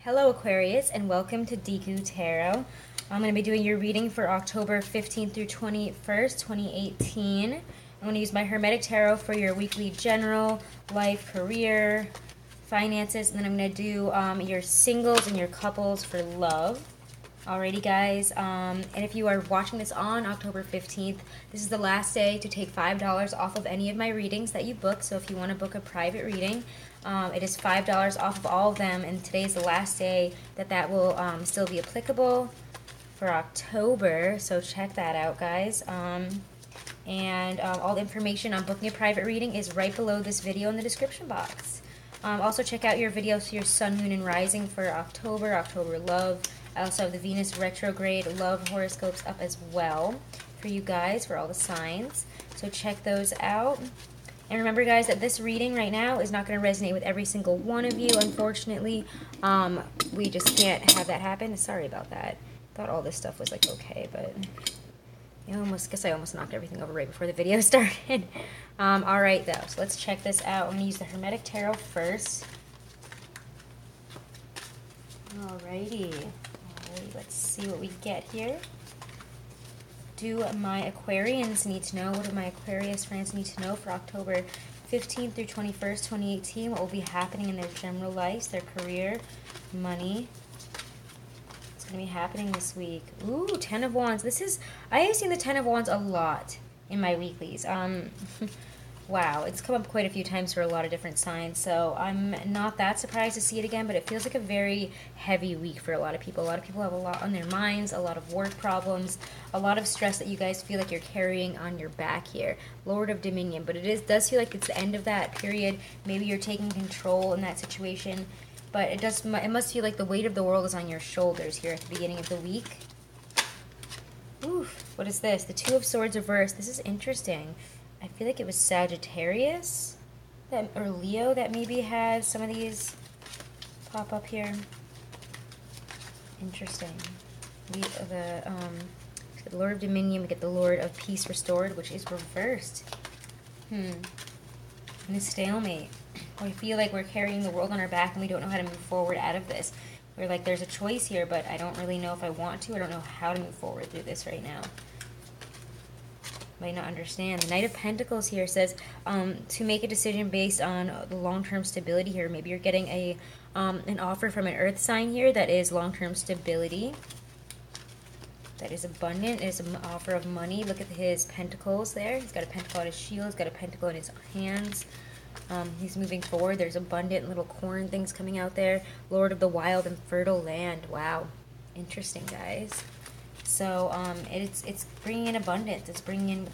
Hello Aquarius and welcome to Deku Tarot. I'm going to be doing your reading for October 15th through 21st, 2018. I'm going to use my Hermetic Tarot for your weekly general, life, career, finances, and then I'm going to do your singles and your couples for love. Alrighty guys, and if you are watching this on October 15th, this is the last day to take $5 off of any of my readings that you book. So if you want to book a private reading, it is $5 off of all of them, and today is the last day that will still be applicable for October, so check that out guys. All the information on booking a private reading is right below this video in the description box. Also check out your videos for your sun, moon, and rising for October love. I also have the Venus retrograde love horoscopes up as well for you guys, for all the signs. So check those out. And remember guys that this reading right now is not going to resonate with every single one of you, unfortunately. We just can't have that happen. Sorry about that. Thought all this stuff was like okay, but I almost knocked everything over right before the video started. Alright though, so let's check this out. I'm going to use the Hermetic Tarot first. Alrighty. Let's see what we get here. Do my Aquarians need to know? What do my Aquarius friends need to know for October 15th through 21st, 2018? What will be happening in their general lives, their career, money? What's going to be happening this week? Ooh, Ten of Wands. I have seen the Ten of Wands a lot in my weeklies. Wow, it's come up quite a few times for a lot of different signs, so I'm not that surprised to see it again, but it feels like a very heavy week for a lot of people. A lot of people have a lot on their minds, a lot of work problems, a lot of stress that you guys feel like you're carrying on your back here. Lord of Dominion, but does feel like it's the end of that period. Maybe you're taking control in that situation, but it must feel like the weight of the world is on your shoulders here at the beginning of the week. Oof, what is this? The Two of Swords reversed. This is interesting. I feel like it was Sagittarius or Leo that maybe had some of these pop up here. Interesting. The Lord of Dominion, we get the Lord of Peace restored, which is reversed. And a stalemate. I feel like we're carrying the world on our back and we don't know how to move forward out of this. We're like, there's a choice here, but I don't really know if I want to. I don't know how to move forward through this right now. Might not understand. The Knight of Pentacles here says to make a decision based on the long-term stability here. Maybe you're getting an offer from an earth sign here that is long-term stability, that is abundant. It is an offer of money. Look at his pentacles there. He's got a pentacle on his shield. He's got a pentacle in his hands. He's moving forward. There's abundant little corn things coming out there. Lord of the wild and fertile land. Wow, interesting guys. So it's bringing in abundance. It's bringing in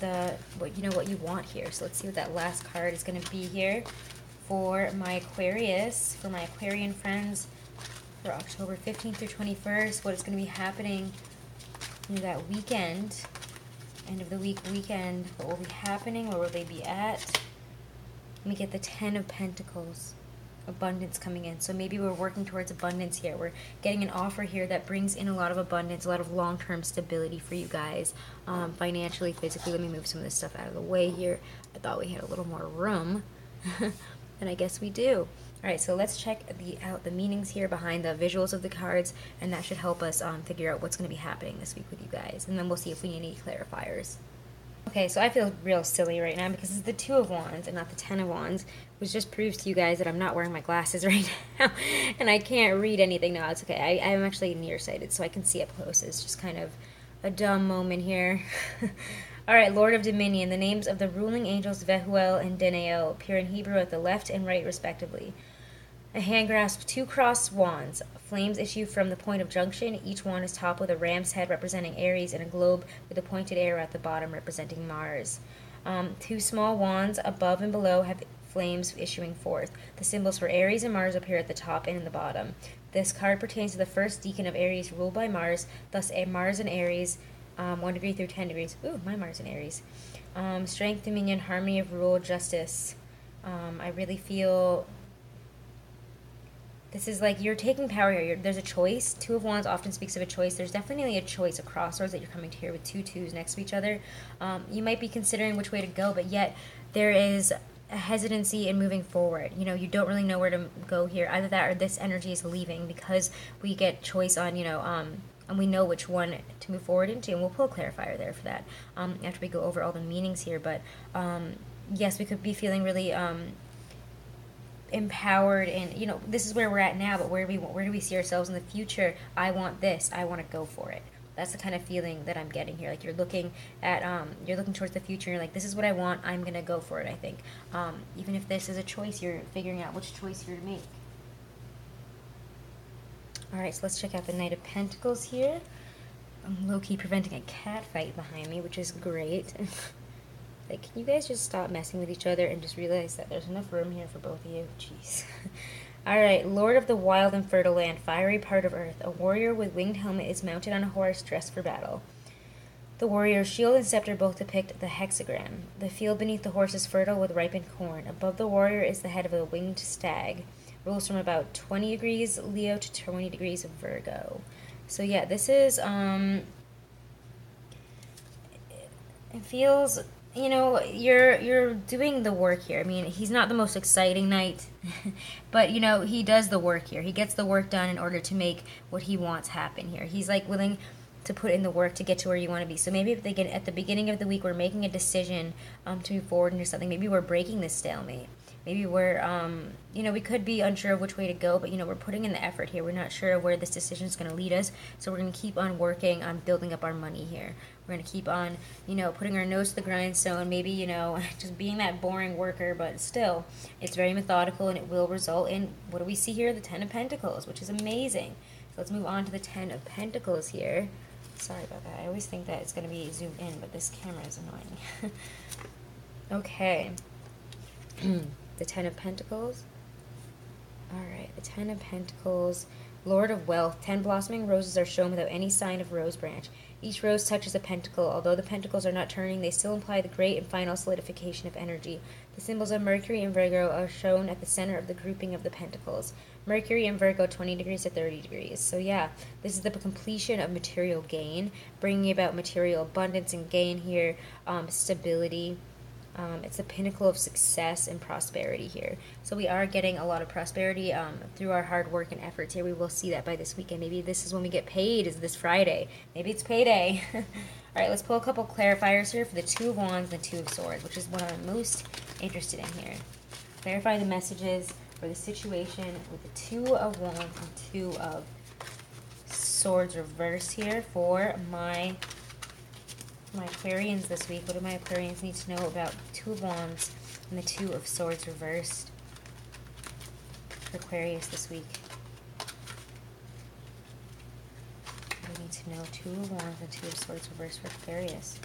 what you want here. So let's see what that last card is going to be here for my Aquarius, for my Aquarian friends for October 15th through 21st. What is going to be happening in that weekend, end of the week weekend? What will be happening? Where will they be at? Let me get the Ten of Pentacles. Abundance coming in. So maybe we're working towards abundance here. We're getting an offer here that brings in a lot of abundance, a lot of long-term stability for you guys, financially, physically. Let me move some of this stuff out of the way here. I thought we had a little more room, and I guess we do. All right, so let's check out the meanings here behind the visuals of the cards, and that should help us figure out what's going to be happening this week with you guys, and then we'll see if we need any clarifiers. Okay, so I feel real silly right now because it's the Two of Wands and not the Ten of Wands, which just proves to you guys that I'm not wearing my glasses right now and I can't read anything now. It's okay. I'm actually nearsighted, so I can see up close. It's just kind of a dumb moment here. All right, Lord of Dominion. The names of the ruling angels Vehuel and Denael appear in Hebrew at the left and right, respectively. A hand grasps two crossed wands. Flames issue from the point of junction. Each wand is topped with a ram's head representing Aries and a globe with a pointed arrow at the bottom representing Mars. Two small wands above and below have flames issuing forth. The symbols for Aries and Mars appear at the top and in the bottom. This card pertains to the first decan of Aries ruled by Mars, thus Mars and Aries, 1 degree through 10 degrees. Ooh, my Mars and Aries. Strength, dominion, harmony of rule, justice. I really feel this is like you're taking power here. There's a choice. Two of Wands often speaks of a choice. There's definitely a choice, a crossroads that you're coming to here with two twos next to each other. You might be considering which way to go, but yet there is a hesitancy in moving forward. You know, you don't really know where to go here. Either that or this energy is leaving, because we get choice on, you know, and we know which one to move forward into, and we'll pull a clarifier there for that after we go over all the meanings here. But yes, we could be feeling really empowered, and you know, this is where we're at now, but where do we see ourselves in the future? I want this, I want to go for it. That's the kind of feeling that I'm getting here. Like you're looking at you're looking towards the future, and you're like, this is what I want, I'm gonna go for it. I think even if this is a choice, you're figuring out which choice you're to make. Alright, so let's check out the Knight of Pentacles here. I'm low-key preventing a cat fight behind me, which is great. Like, can you guys just stop messing with each other and just realize that there's enough room here for both of you? Jeez. Alright, Lord of the wild and fertile land, fiery part of earth, a warrior with winged helmet is mounted on a horse dressed for battle. The warrior's shield and scepter both depict the hexagram. The field beneath the horse is fertile with ripened corn. Above the warrior is the head of a winged stag. Rules from about 20 degrees Leo to 20 degrees of Virgo. So yeah, this is, it feels, you know, you're doing the work here. I mean, he's not the most exciting knight, but, you know, he does the work here. He gets the work done in order to make what he wants happen here. He's, like, willing to put in the work to get to where you want to be. So maybe if they get at the beginning of the week, we're making a decision to move forward into something. Maybe we're breaking this stalemate. Maybe we're, you know, we could be unsure of which way to go, but, you know, we're putting in the effort here. We're not sure of where this decision is going to lead us, so we're going to keep on working on building up our money here. We're going to keep on, you know, putting our nose to the grindstone, maybe, you know, just being that boring worker, but still, it's very methodical, and it will result in, what do we see here? The Ten of Pentacles, which is amazing. So let's move on to the Ten of Pentacles here. Sorry about that. I always think that it's going to be zoomed in, but this camera is annoying. Okay. The Ten of Pentacles. Alright, the Ten of Pentacles. Lord of Wealth. 10 blossoming roses are shown without any sign of rose branch. Each rose touches a pentacle. Although the pentacles are not turning, they still imply the great and final solidification of energy. The symbols of Mercury and Virgo are shown at the center of the grouping of the pentacles. Mercury and Virgo, 20 degrees to 30 degrees. So yeah, this is the completion of material gain, bringing about material abundance and gain here, stability. It's the pinnacle of success and prosperity here. So we are getting a lot of prosperity through our hard work and efforts here. We will see that by this weekend. Maybe this is when we get paid, is this Friday. Maybe it's payday. All right, let's pull a couple clarifiers here for the Two of Wands and the Two of Swords, which is what I'm most interested in here. Clarify the messages for the situation with the Two of Wands and Two of Swords reversed here for my Aquarians this week. What do my Aquarians need to know about Two of Wands and the Two of Swords reversed for Aquarius this week? We need to know Two of Wands and Two of Swords reversed for Aquarius.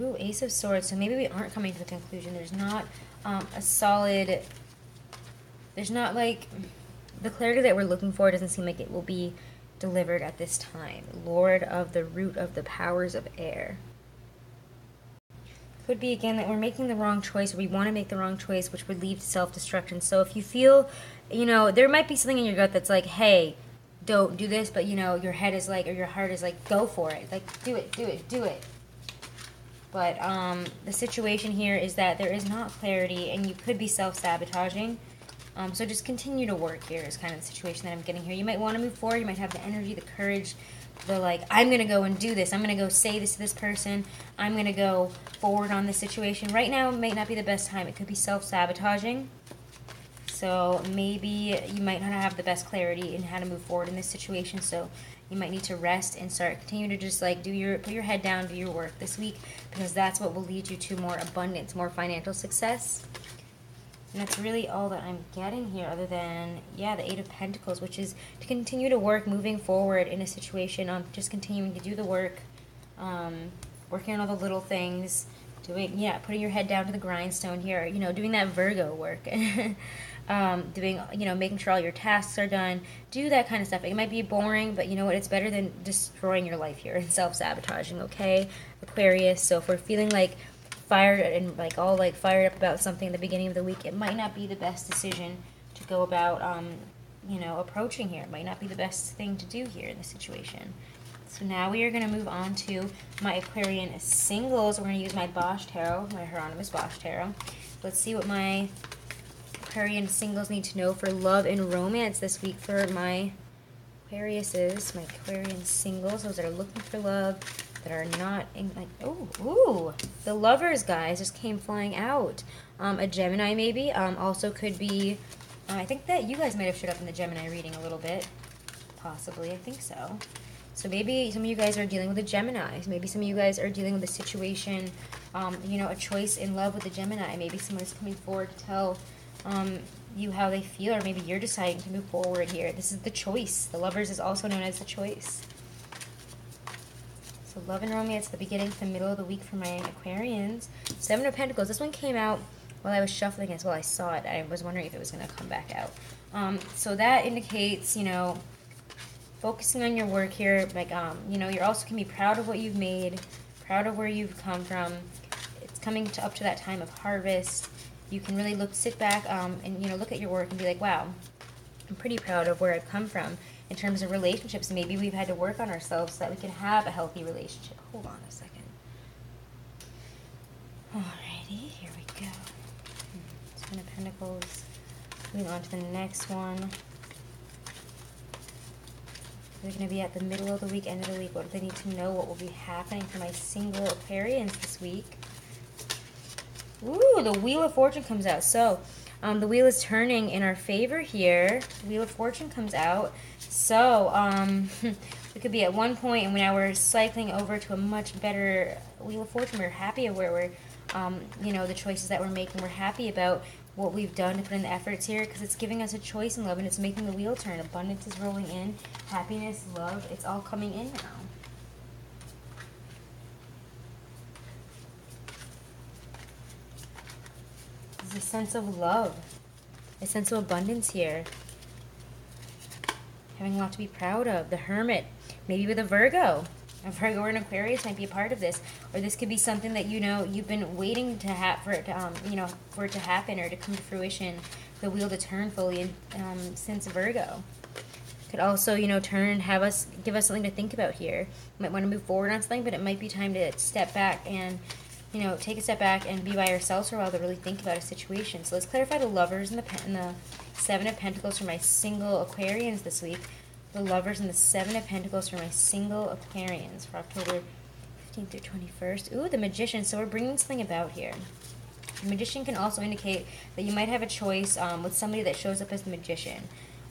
Ooh, Ace of Swords. So maybe we aren't coming to the conclusion. There's not a solid... There's not like... The clarity that we're looking for doesn't seem like it will be delivered at this time. Lord of the root of the powers of air. Could be, again, that we're making the wrong choice, or we want to make the wrong choice, which would lead to self-destruction. So if you feel, you know, there might be something in your gut that's like, hey, don't do this, but, you know, your head is like, or your heart is like, go for it. Like, do it, do it, do it. But the situation here is that there is not clarity, and you could be self-sabotaging. So just continue to work here is kind of the situation that I'm getting here. You might want to move forward. You might have the energy, the courage, the like, I'm going to go and do this. I'm going to go say this to this person. I'm going to go forward on this situation. Right now might not be the best time. It could be self-sabotaging. So maybe you might not have the best clarity in how to move forward in this situation. So you might need to rest and continue to just like put your head down, do your work this week, because that's what will lead you to more abundance, more financial success. And that's really all that I'm getting here, other than, yeah, the Eight of Pentacles, which is to continue to work, moving forward in a situation, just continuing to do the work, working on all the little things, putting your head down to the grindstone here, you know, doing that Virgo work, doing, you know, making sure all your tasks are done, do that kind of stuff. It might be boring, but you know what, it's better than destroying your life here and self-sabotaging, okay, Aquarius? So if we're feeling like fired and like all like fired up about something at the beginning of the week, it might not be the best decision to go about you know, approaching here. It might not be the best thing to do here in this situation. So now we are going to move on to my Aquarian singles. We're going to use my Bosch Tarot, my Hieronymus Bosch Tarot. Let's see what my Aquarian singles need to know for love and romance this week for my Aquariuses, my Aquarian singles, those that are looking for love, that are not in, like, ooh, the lovers, guys, just came flying out. A Gemini, maybe, also could be, I think that you guys might have showed up in the Gemini reading a little bit, possibly, I think so. So maybe some of you guys are dealing with a Gemini. Maybe some of you guys are dealing with a situation, you know, a choice in love with a Gemini. Maybe someone's coming forward to tell you how they feel, or maybe you're deciding to move forward here. This is the choice. The lovers is also known as the choice. So love and romance, the beginning to the middle of the week for my Aquarians. Seven of Pentacles. This one came out while I was shuffling as well. I saw it. I was wondering if it was going to come back out. So that indicates, you know, focusing on your work here, like, you know, you're also can be proud of what you've made, proud of where you've come from. It's coming up to that time of harvest. You can really sit back, and, you know, look at your work and be like, wow, I'm pretty proud of where I've come from in terms of relationships. Maybe we've had to work on ourselves so that we can have a healthy relationship. Hold on a second. Alrighty, here we go. Ten of Pentacles. Moving on to the next one. They're going to be at the middle of the week, end of the week. What do they need to know? What will be happening for my single Aquarians this week? Ooh, the Wheel of Fortune comes out. So, the wheel is turning in our favor here. The Wheel of Fortune comes out. So, we could be at one point, and now we're cycling over to a much better Wheel of Fortune. We're happy of where we're, you know, the choices that we're making. We're happy about what we've done to put in the efforts here, because it's giving us a choice in love, and it's making the wheel turn. Abundance is rolling in. Happiness, love, it's all coming in now. There's a sense of love, a sense of abundance here. Having a lot to be proud of. The Hermit, maybe with a Virgo. A Virgo or an Aquarius might be a part of this, or this could be something that, you know, you've been waiting to have for it to, you know, for it to happen or to come to fruition, the wheel to turn fully, since Virgo. Could also, you know, turn and give us something to think about here. You might want to move forward on something, but it might be time to step back and, you know, take a step back and be by ourselves for a while to really think about a situation. So let's clarify the lovers and the Seven of Pentacles for my single Aquarians this week. The lovers and the Seven of Pentacles for my single Aquarians for October 15th through 21st. Ooh, the Magician. So we're bringing something about here. The Magician can also indicate that you might have a choice with somebody that shows up as the Magician.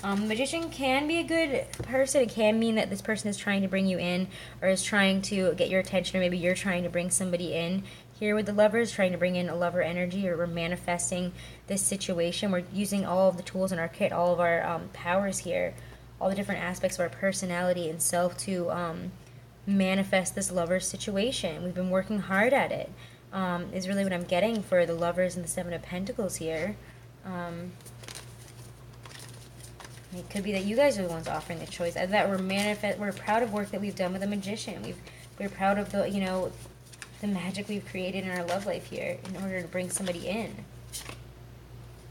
The Magician can be a good person. It can mean that this person is trying to bring you in, or is trying to get your attention, or maybe you're trying to bring somebody in. Here with the lovers, trying to bring in a lover energy, or we're manifesting this situation. We're using all of the tools in our kit, all of our powers here, all the different aspects of our personality and self to manifest this lover situation. We've been working hard at it, is really what I'm getting for the lovers and the Seven of Pentacles here. It could be that you guys are the ones offering the choice. That we're proud of work that we've done with the Magician. We're proud of the, you know, the magic we've created in our love life here in order to bring somebody in.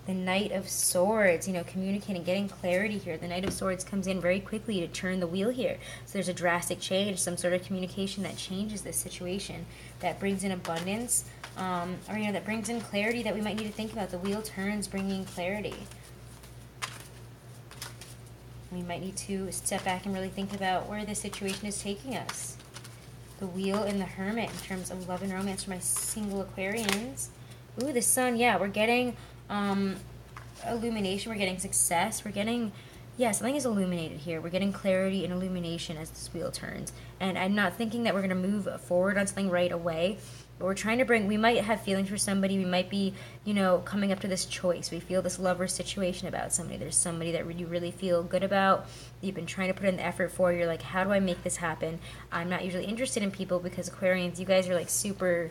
The Knight of Swords, you know, communicating, getting clarity here. The Knight of Swords comes in very quickly to turn the wheel here. So there's a drastic change, some sort of communication that changes this situation, that brings in abundance, or, you know, that brings in clarity that we might need to think about. The wheel turns, bringing clarity. We might need to step back and really think about where this situation is taking us. The Wheel and the Hermit in terms of love and romance for my single Aquarians. Ooh, the Sun. Yeah, we're getting illumination. We're getting success. We're getting, yeah, something is illuminated here. We're getting clarity and illumination as this wheel turns. And I'm not thinking that we're going to move forward on something right away. But we're trying to bring, we might have feelings for somebody. We might be, you know, coming up to this choice. We feel this lover situation about somebody. There's somebody that you really feel good about, that you've been trying to put in the effort for. You're like, how do I make this happen? I'm not usually interested in people because Aquarians, you guys are like super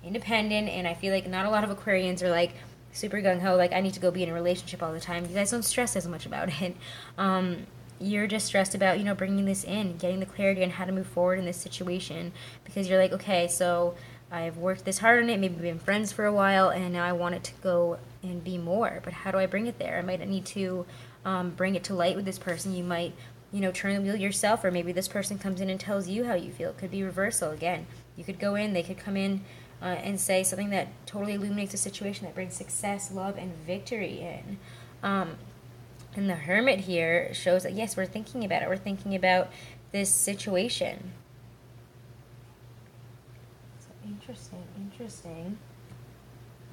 independent. And I feel like not a lot of Aquarians are like super gung-ho, like I need to go be in a relationship all the time. You guys don't stress as much about it. You're just stressed about, you know, bringing this in, getting the clarity on how to move forward in this situation. Because you're like, okay, so I've worked this hard on it, maybe we've been friends for a while, and now I want it to go and be more. But how do I bring it there? I might need to bring it to light with this person. You might you know, turn the wheel yourself, or maybe this person comes in and tells you how you feel. It could be reversal again. You could go in, they could come in and say something that totally illuminates a situation that brings success, love, and victory in. And the Hermit here shows that, yes, we're thinking about it. We're thinking about this situation. So interesting, interesting.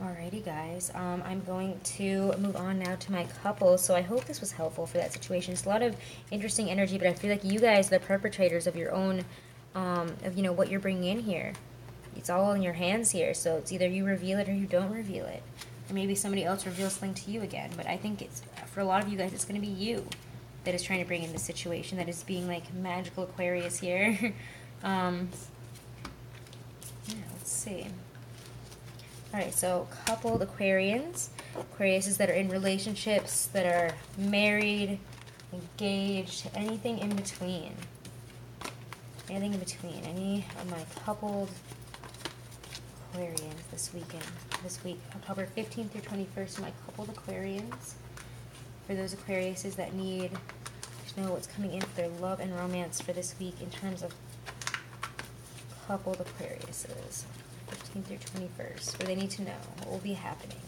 Alrighty, guys. I'm going to move on now to my couple. So I hope this was helpful for that situation. It's a lot of interesting energy, but I feel like you guys are the perpetrators of your own, of, you know, what you're bringing in here. It's all in your hands here. So it's either you reveal it or you don't reveal it. Or maybe somebody else reveals something to you again. But I think it's, for a lot of you guys, it's going to be you that is trying to bring in the situation, that is being like magical Aquarius here. Yeah, let's see. Alright, so coupled Aquarians. Aquariuses that are in relationships, that are married, engaged, anything in between. Anything in between. Any of my coupled Aquarians this weekend. This week, October 15th through 21st, my coupled Aquarians. For those Aquariuses that need to know what's coming in for their love and romance for this week in terms of coupled Aquariuses. 15th through 21st, where they need to know what will be happening.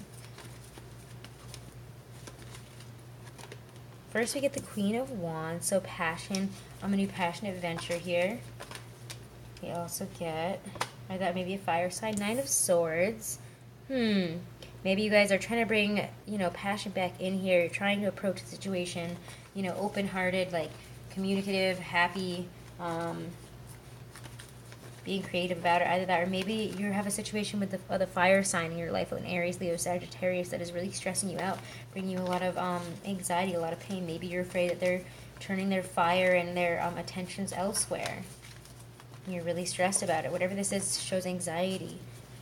First, we get the Queen of Wands, so passion. I'm a new passionate adventure here. We also get, or that maybe a fire sign, Nine of Swords. Maybe you guys are trying to bring, you know, passion back in here. You're trying to approach the situation, you know, open-hearted, like communicative, happy, being creative about it, either that, or maybe you have a situation with the fire sign in your life, an Aries, Leo, Sagittarius, that is really stressing you out, bringing you a lot of anxiety, a lot of pain. Maybe you're afraid that they're turning their fire and their attentions elsewhere. And you're really stressed about it. Whatever this is shows anxiety,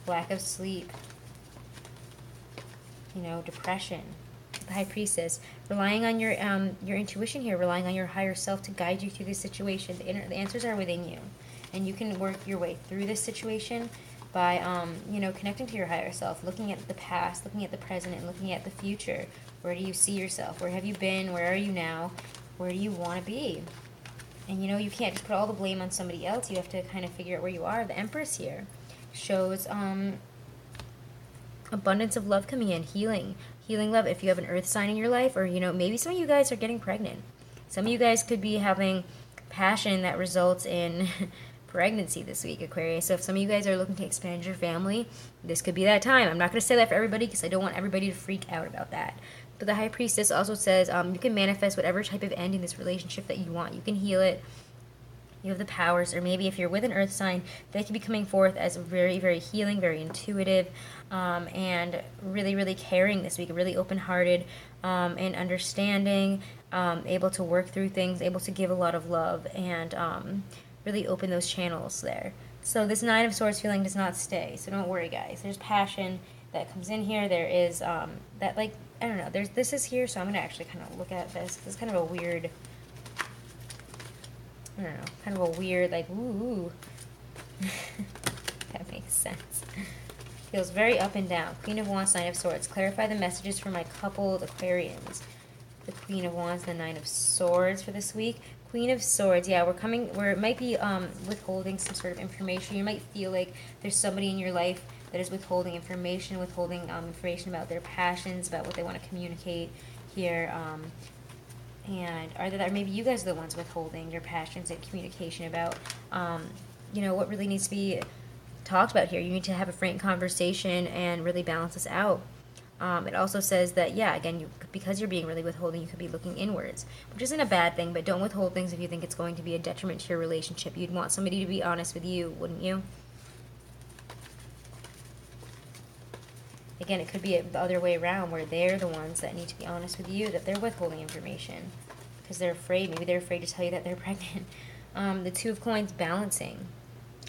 lack of sleep, you know, depression. The High Priestess, relying on your intuition here, relying on your higher self to guide you through this situation. The answers are within you. And you can work your way through this situation by, you know, connecting to your higher self, looking at the past, looking at the present, and looking at the future. Where do you see yourself? Where have you been? Where are you now? Where do you want to be? And, you know, you can't just put all the blame on somebody else. You have to kind of figure out where you are. The Empress here shows abundance of love coming in, healing love. If you have an earth sign in your life, or, you know, maybe some of you guys are getting pregnant. Some of you guys could be having passion that results in pregnancy this week, Aquarius. So if some of you guys are looking to expand your family, this could be that time. I'm not going to say that for everybody because I don't want everybody to freak out about that. But the High Priestess also says you can manifest whatever type of end in this relationship that you want. You can heal it. You have the powers. Or maybe if you're with an earth sign, they can be coming forth as very, very healing, very intuitive, and really, really caring this week. Really open-hearted and understanding, able to work through things, able to give a lot of love, and really open those channels there. So this Nine of Swords feeling does not stay, so don't worry, guys. There's passion that comes in here. There is that, like, I don't know, this is here, so I'm gonna actually kind of look at this. This is kind of a weird, I don't know, kind of a weird, like, ooh. That makes sense. Feels very up and down. Queen of Wands, Nine of Swords. Clarify the messages for my coupled Aquarians. The Queen of Wands, the Nine of Swords for this week. Queen of Swords, yeah, it might be withholding some sort of information. You might feel like there's somebody in your life that is withholding information, information about their passions, about what they want to communicate here. And either that, or maybe you guys are the ones withholding your passions and communication about, you know, what really needs to be talked about here. You need to have a frank conversation and really balance this out. It also says that, yeah, again, because you're being really withholding, you could be looking inwards, which isn't a bad thing, but don't withhold things if you think it's going to be a detriment to your relationship. You'd want somebody to be honest with you, wouldn't you? Again, it could be the other way around, where they're the ones that need to be honest with you, that they're withholding information because they're afraid. Maybe they're afraid to tell you that they're pregnant. The Two of Coins, balancing.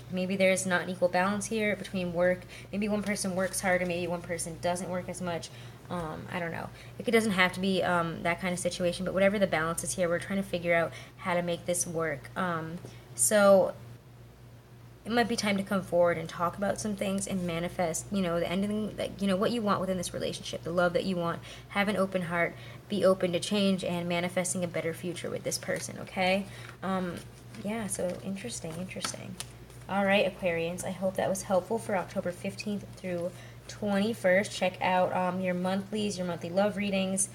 Maybe there's not an equal balance here between work. Maybe one person works harder, maybe one person doesn't work as much. I don't know. It doesn't have to be that kind of situation, but whatever the balance is here, we're trying to figure out how to make this work. So it might be time to come forward and talk about some things and manifest, you know, the ending, like, you know, what you want within this relationship, the love that you want. Have an open heart, be open to change and manifesting a better future with this person, okay? Yeah, so interesting. All right, Aquarians, I hope that was helpful for October 15th through 21st. Check out your monthlies, your monthly love readings,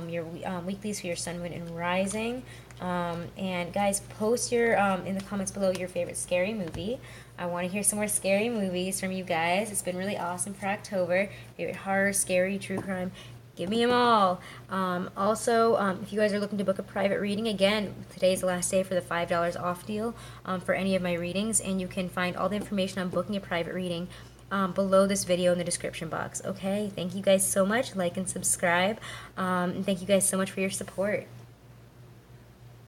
your weeklies for your sun, moon, and rising. And guys, post your in the comments below your favorite scary movie. I want to hear some more scary movies from you guys. It's been really awesome for October. Favorite horror, scary, true crime. Give me them all. Also, if you guys are looking to book a private reading, again, today's the last day for the $5 off deal for any of my readings, and you can find all the information on booking a private reading below this video in the description box. Okay, thank you guys so much. Like and subscribe. And thank you guys so much for your support.